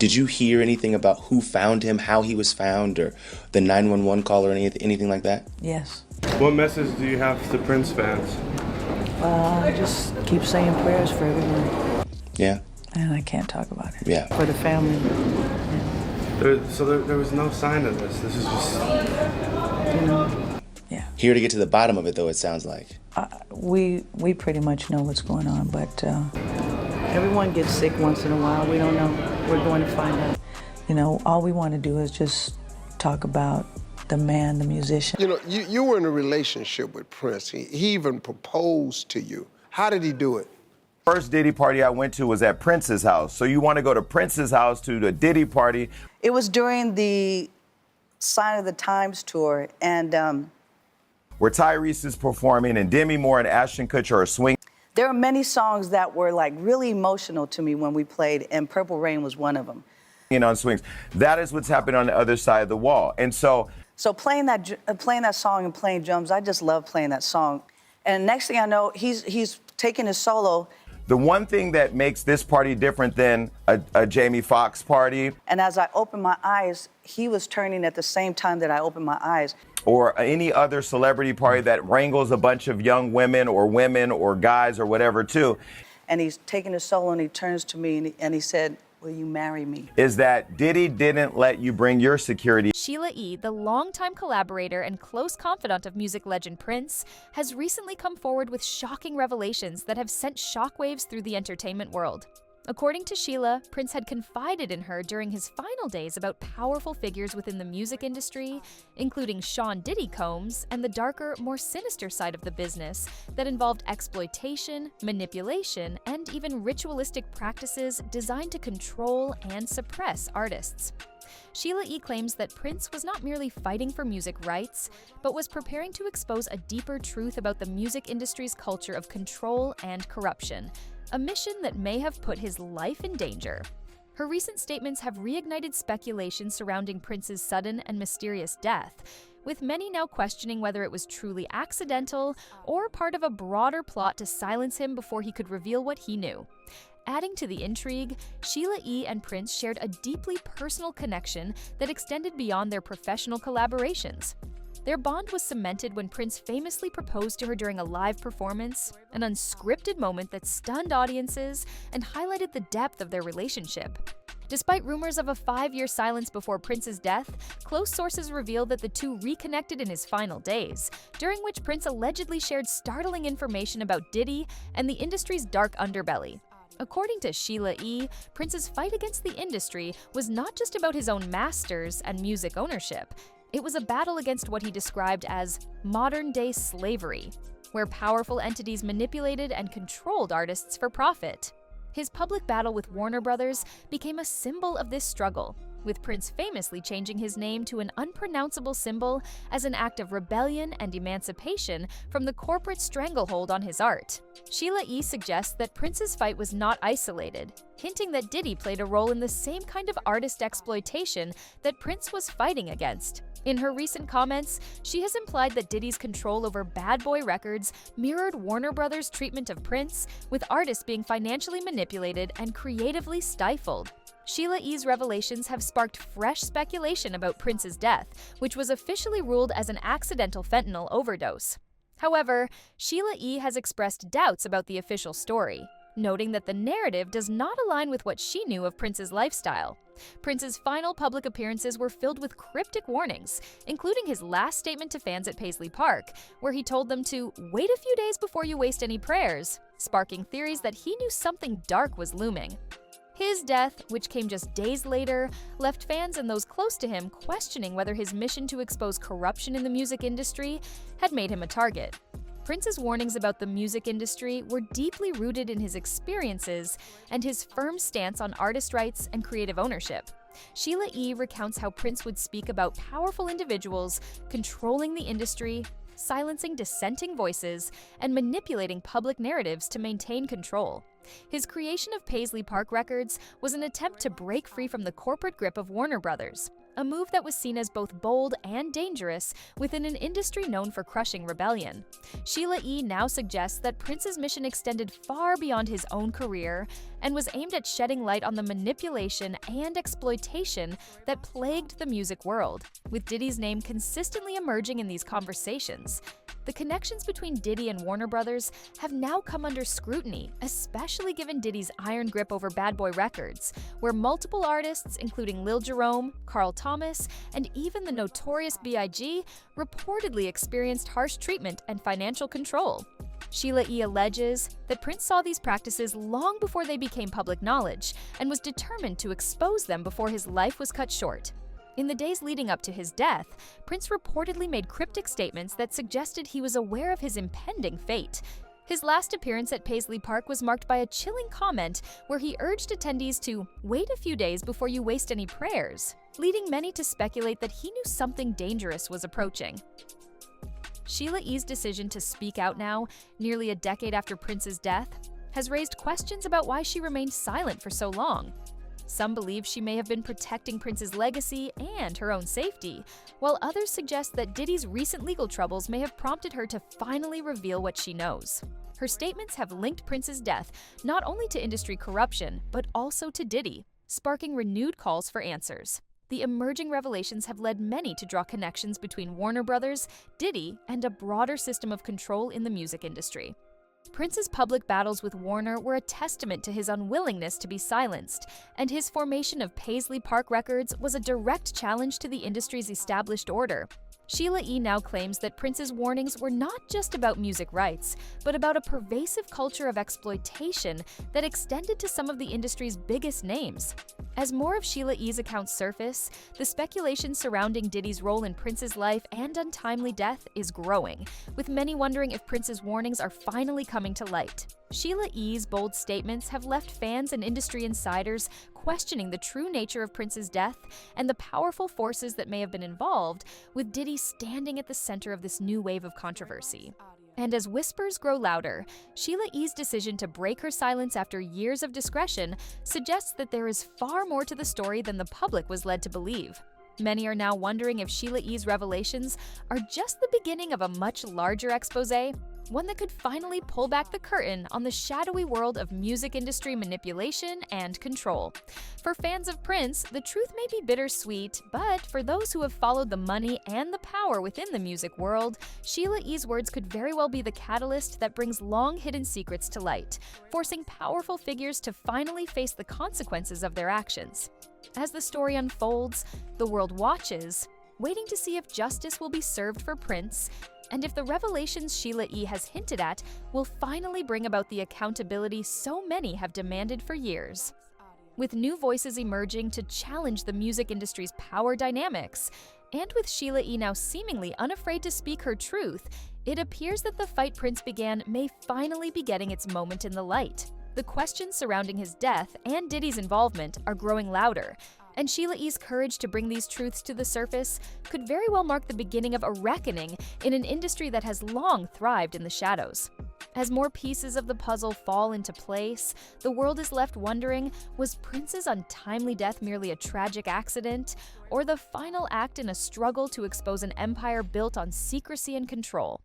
Did you hear anything about who found him, how he was found, or the 911 call or anything like that? Yes. What message do you have to Prince fans? Just keep saying prayers for everyone. Yeah. And I can't talk about it. Yeah. For the family. There was no sign of this. This is just... Yeah. Here to get to the bottom of it, though, it sounds like. We pretty much know what's going on, but everyone gets sick once in a while. We don't know. We're going to find out. You know, all we want to do is just talk about the man, the musician. You know, you were in a relationship with Prince. He even proposed to you. How did he do it? First Diddy party I went to was at Prince's house. So you want to go to Prince's house to the Diddy party. It was during the Sign of the Times tour, and where Tyrese is performing and Demi Moore and Ashton Kutcher are swinging. There are many songs that were like really emotional to me when we played, and Purple Rain was one of them. On swings. That is what's happening on the other side of the wall. And so playing that song and playing drums, I just love playing that song. And next thing I know, he's taking his solo. The one thing that makes this party different than a Jamie Foxx party, and as I opened my eyes, he was turning at the same time that I opened my eyes. Or any other celebrity party that wrangles a bunch of young women or guys or whatever too. And he's taking his solo and he turns to me and he said, "Will you marry me?" Is that Diddy didn't let you bring your security. Sheila E., the longtime collaborator and close confidant of music legend Prince, has recently come forward with shocking revelations that have sent shockwaves through the entertainment world. According to Sheila, Prince had confided in her during his final days about powerful figures within the music industry, including Sean Diddy Combs and the darker, more sinister side of the business that involved exploitation, manipulation, and even ritualistic practices designed to control and suppress artists. Sheila E. claims that Prince was not merely fighting for music rights, but was preparing to expose a deeper truth about the music industry's culture of control and corruption, a mission that may have put his life in danger. Her recent statements have reignited speculation surrounding Prince's sudden and mysterious death, with many now questioning whether it was truly accidental or part of a broader plot to silence him before he could reveal what he knew. Adding to the intrigue, Sheila E. and Prince shared a deeply personal connection that extended beyond their professional collaborations. Their bond was cemented when Prince famously proposed to her during a live performance, an unscripted moment that stunned audiences and highlighted the depth of their relationship. Despite rumors of a 5-year silence before Prince's death, close sources revealed that the two reconnected in his final days, during which Prince allegedly shared startling information about Diddy and the industry's dark underbelly. According to Sheila E., Prince's fight against the industry was not just about his own masters and music ownership. It was a battle against what he described as modern-day slavery, where powerful entities manipulated and controlled artists for profit. His public battle with Warner Brothers became a symbol of this struggle, with Prince famously changing his name to an unpronounceable symbol as an act of rebellion and emancipation from the corporate stranglehold on his art. Sheila E. suggests that Prince's fight was not isolated, hinting that Diddy played a role in the same kind of artist exploitation that Prince was fighting against. In her recent comments, she has implied that Diddy's control over Bad Boy Records mirrored Warner Brothers' treatment of Prince, with artists being financially manipulated and creatively stifled. Sheila E.'s revelations have sparked fresh speculation about Prince's death, which was officially ruled as an accidental fentanyl overdose. However, Sheila E. has expressed doubts about the official story, noting that the narrative does not align with what she knew of Prince's lifestyle. Prince's final public appearances were filled with cryptic warnings, including his last statement to fans at Paisley Park, where he told them to wait a few days before you waste any prayers, sparking theories that he knew something dark was looming. His death, which came just days later, left fans and those close to him questioning whether his mission to expose corruption in the music industry had made him a target. Prince's warnings about the music industry were deeply rooted in his experiences and his firm stance on artist rights and creative ownership. Sheila E. recounts how Prince would speak about powerful individuals controlling the industry, silencing dissenting voices, and manipulating public narratives to maintain control. His creation of Paisley Park Records was an attempt to break free from the corporate grip of Warner Brothers, a move that was seen as both bold and dangerous within an industry known for crushing rebellion. Sheila E. now suggests that Prince's mission extended far beyond his own career and was aimed at shedding light on the manipulation and exploitation that plagued the music world, with Diddy's name consistently emerging in these conversations. The connections between Diddy and Warner Brothers have now come under scrutiny, especially given Diddy's iron grip over Bad Boy Records, where multiple artists, including Lil Jerome, Carl Thomas, and even the notorious B.I.G., reportedly experienced harsh treatment and financial control. Sheila E. alleges that Prince saw these practices long before they became public knowledge and was determined to expose them before his life was cut short. In the days leading up to his death, Prince reportedly made cryptic statements that suggested he was aware of his impending fate. His last appearance at Paisley Park was marked by a chilling comment where he urged attendees to wait a few days before you waste any prayers, leading many to speculate that he knew something dangerous was approaching. Sheila E.'s decision to speak out now, nearly a decade after Prince's death, has raised questions about why she remained silent for so long. Some believe she may have been protecting Prince's legacy and her own safety, while others suggest that Diddy's recent legal troubles may have prompted her to finally reveal what she knows. Her statements have linked Prince's death not only to industry corruption, but also to Diddy, sparking renewed calls for answers. The emerging revelations have led many to draw connections between Warner Brothers, Diddy, and a broader system of control in the music industry. Prince's public battles with Warner were a testament to his unwillingness to be silenced, and his formation of Paisley Park Records was a direct challenge to the industry's established order. Sheila E. now claims that Prince's warnings were not just about music rights, but about a pervasive culture of exploitation that extended to some of the industry's biggest names. As more of Sheila E.'s accounts surface, the speculation surrounding Diddy's role in Prince's life and untimely death is growing, with many wondering if Prince's warnings are finally coming to light. Sheila E.'s bold statements have left fans and industry insiders questioning the true nature of Prince's death and the powerful forces that may have been involved, with Diddy standing at the center of this new wave of controversy. And as whispers grow louder, Sheila E.'s decision to break her silence after years of discretion suggests that there is far more to the story than the public was led to believe. Many are now wondering if Sheila E.'s revelations are just the beginning of a much larger expose, one that could finally pull back the curtain on the shadowy world of music industry manipulation and control. For fans of Prince, the truth may be bittersweet, but for those who have followed the money and the power within the music world, Sheila E.'s words could very well be the catalyst that brings long-hidden secrets to light, forcing powerful figures to finally face the consequences of their actions. As the story unfolds, the world watches, waiting to see if justice will be served for Prince, and if the revelations Sheila E. has hinted at will finally bring about the accountability so many have demanded for years. With new voices emerging to challenge the music industry's power dynamics, and with Sheila E. now seemingly unafraid to speak her truth, it appears that the fight Prince began may finally be getting its moment in the light. The questions surrounding his death and Diddy's involvement are growing louder, and Sheila E.'s courage to bring these truths to the surface could very well mark the beginning of a reckoning in an industry that has long thrived in the shadows. As more pieces of the puzzle fall into place, the world is left wondering, was Prince's untimely death merely a tragic accident, or the final act in a struggle to expose an empire built on secrecy and control?